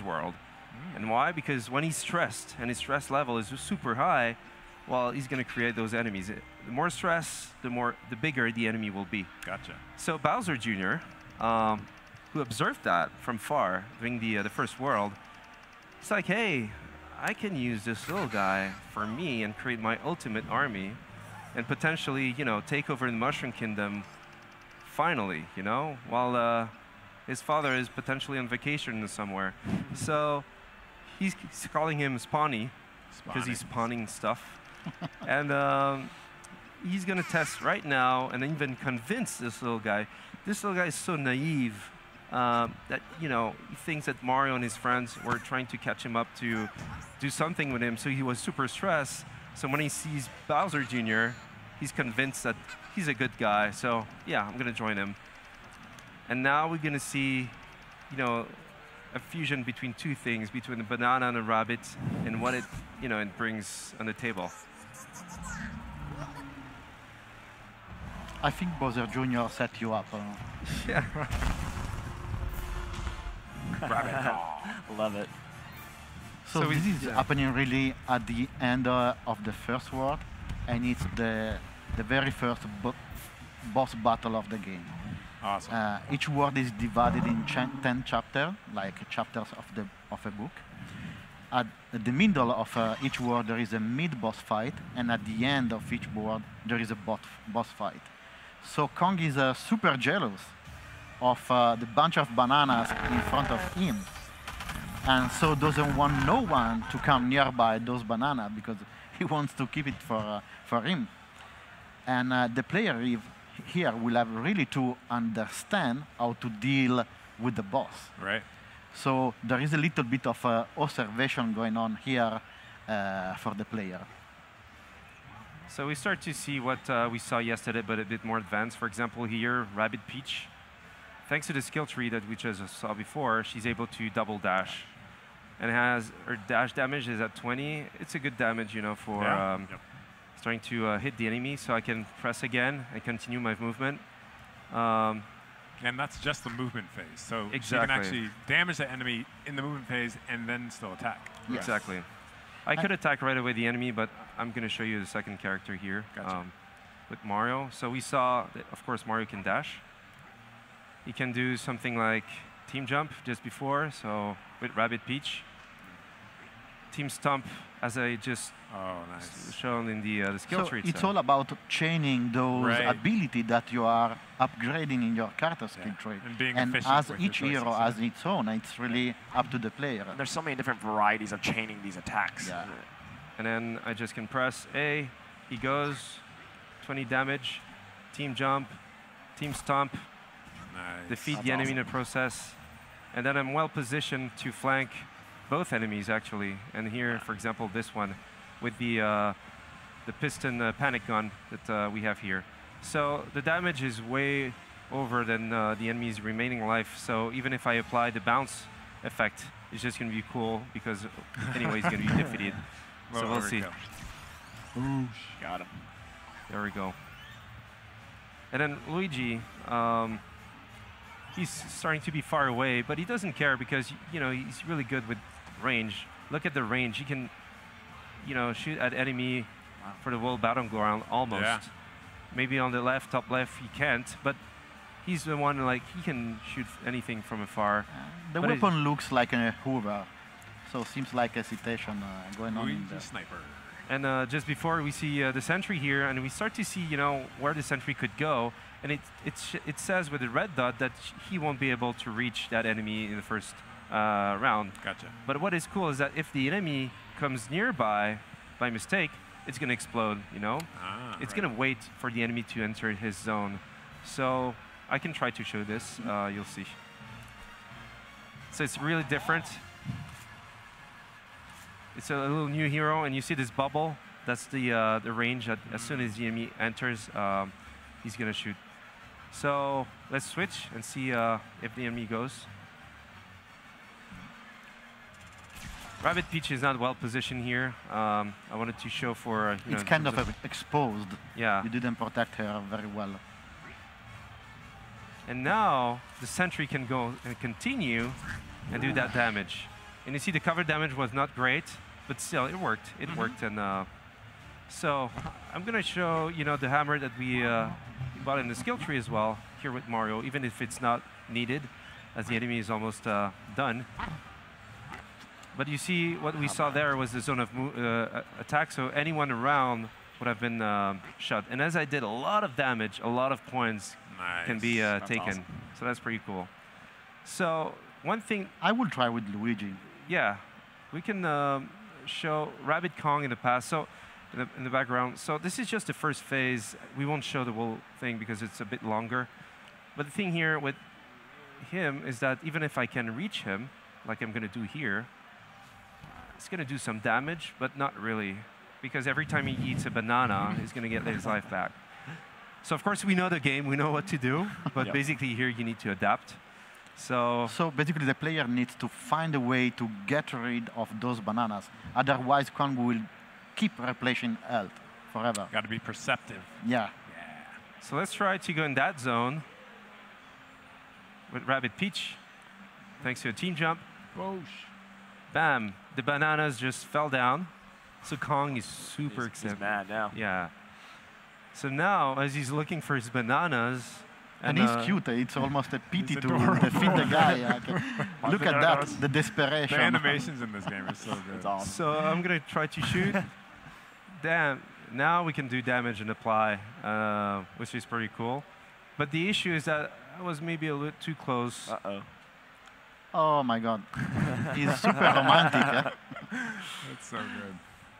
world. And why? Because when he's stressed and his stress level is super high, well, he's going to create those enemies. The more stress, the bigger the enemy will be. Gotcha. So Bowser Jr., who observed that from far during the first world, it's like, hey, I can use this little guy for me and create my ultimate army, and potentially, take over the Mushroom Kingdom. Finally, while his father is potentially on vacation somewhere. So he's calling him Spawny because he's spawning stuff. And he's going to test right now and even convince this little guy. This little guy is so naive that, he thinks that Mario and his friends were trying to catch him up to do something with him. So he was super stressed. So when he sees Bowser Jr., he's convinced that he's a good guy. So yeah, I'm going to join him. And now we're going to see, a fusion between two things, between the banana and the rabbit, and what it, it brings on the table. I think Bowser Jr. set you up. Yeah. Love it. So this is happening really at the end of the first world, and it's the very first boss battle of the game. Awesome. Each world is divided in 10 chapters, like chapters of a book. At the middle of each world, there is a mid-boss fight, and at the end of each world, there is a boss fight. So Kong is super jealous of the bunch of bananas in front of him, and so doesn't want no one to come nearby those bananas because he wants to keep it for him. And the player here will have really to understand how to deal with the boss. Right. So there is a little bit of observation going on here for the player. So we start to see what we saw yesterday, but a bit more advanced. For example, here, Rabbid Peach. Thanks to the skill tree that we just saw before, she's able to double dash. And has her dash damage is at 20. It's a good damage, for starting to hit the enemy. So I can press again and continue my movement. And that's just the movement phase. So you can actually damage the enemy in the movement phase and then still attack. Yes. Exactly. I could attack right away the enemy, but I'm going to show you the second character here with Mario. So we saw that, of course, Mario can dash. He can do something like team jump just before, so with Rabbid Peach. Team stomp, as I just shown in the skill tree. It's all about chaining those abilities that you are upgrading in your character skill tree. And being and efficient as with each your hero has its own, it's really up to the player. And there's so many different varieties of chaining these attacks. Yeah. And then I just can press A, he goes, 20 damage, team jump, team stomp, defeat the enemy in the process. And then I'm well positioned to flank both enemies, actually. And here, for example, this one with the piston panic gun that we have here. So the damage is way over than the enemy's remaining life. So even if I apply the bounce effect, it's just going to be cool because anyway, he's going to be defeated. So we'll see. Got him. There we go. And then Luigi, he's starting to be far away, but he doesn't care because he's really good with range. Look at the range. He can, shoot at enemy for the whole battleground almost. Yeah. Maybe on the left, top left, he can't, but he's the one he can shoot anything from afar. The weapon looks like a Hoover, so seems like hesitation going on in there. Sniper. And just before we see the sentry here, and we start to see, where the sentry could go, and it says with the red dot that he won't be able to reach that enemy in the first round. Gotcha. But what is cool is that if the enemy comes nearby by mistake, it's going to explode, It's going to wait for the enemy to enter his zone. So I can try to show this. You'll see. So it's really different. It's a little new hero, and you see this bubble. That's the range. As soon as the enemy enters, he's going to shoot. So let's switch and see if the enemy goes. Rabbid Peach is not well positioned here. I wanted to show for it's kind of exposed. Yeah. You didn't protect her very well. And now the sentry can go and continue and do that damage. And you see the cover damage was not great, but still it worked. It worked, and so I'm gonna show the hammer that we bought in the skill tree as well here with Mario, even if it's not needed, as the enemy is almost done. But you see what we saw there was the zone of attack, so anyone around would have been shot. And as I did a lot of damage, a lot of points can be taken. Awesome. So that's pretty cool. So one thing I will try with Luigi. Yeah, we can show Rabbid Kong in the past. So in the background. So this is just the first phase. We won't show the whole thing because it's a bit longer. But the thing here with him is that even if I can reach him, like I'm going to do here, it's going to do some damage, but not really. Because every time he eats a banana, he's going to get his life back. So of course we know the game, we know what to do, but basically here you need to adapt. So basically the player needs to find a way to get rid of those bananas. Otherwise Kong will keep replenishing health forever. Got to be perceptive. Yeah. So let's try to go in that zone with Rabbid Peach, thanks to a team jump. Whoosh. Bam, the bananas just fell down. So Kong is super excited. He's mad now. Yeah. So now, as he's looking for his bananas, and he's cute. It's almost a pity to defeat the guy. Look at that, the desperation. The animations in this game are so good. It's awesome. So I'm gonna try to shoot. Damn. Now we can do damage and apply, which is pretty cool. But the issue is that I was maybe a little too close. Uh-oh. Oh my God. He's super romantic. That's so good.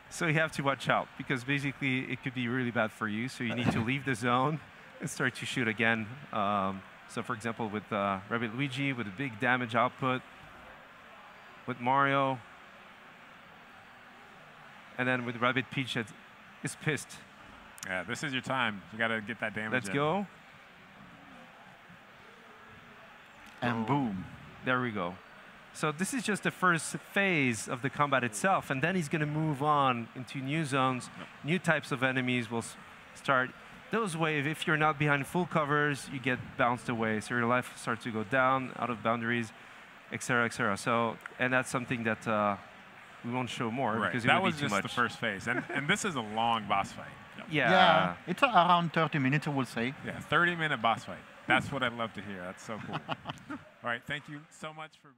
So you have to watch out, because basically it could be really bad for you. So you need to leave the zone and start to shoot again. So for example, with Rabbid Luigi, with a big damage output, with Mario, and then with Rabbid Peach that is pissed. Yeah, this is your time. You got to get that damage. Let's go. And boom. There we go. So this is just the first phase of the combat itself, and then he's going to move on into new zones, new types of enemies will start. Those waves, if you're not behind full covers, you get bounced away, so your life starts to go down, out of boundaries, etc., etc. So, and that's something that we won't show more because it would be too much. That was just the first phase, and this is a long boss fight. Yeah. It's around 30 minutes, I would say. Yeah, 30-minute boss fight. That's what I'd love to hear. That's so cool. All right, thank you so much for being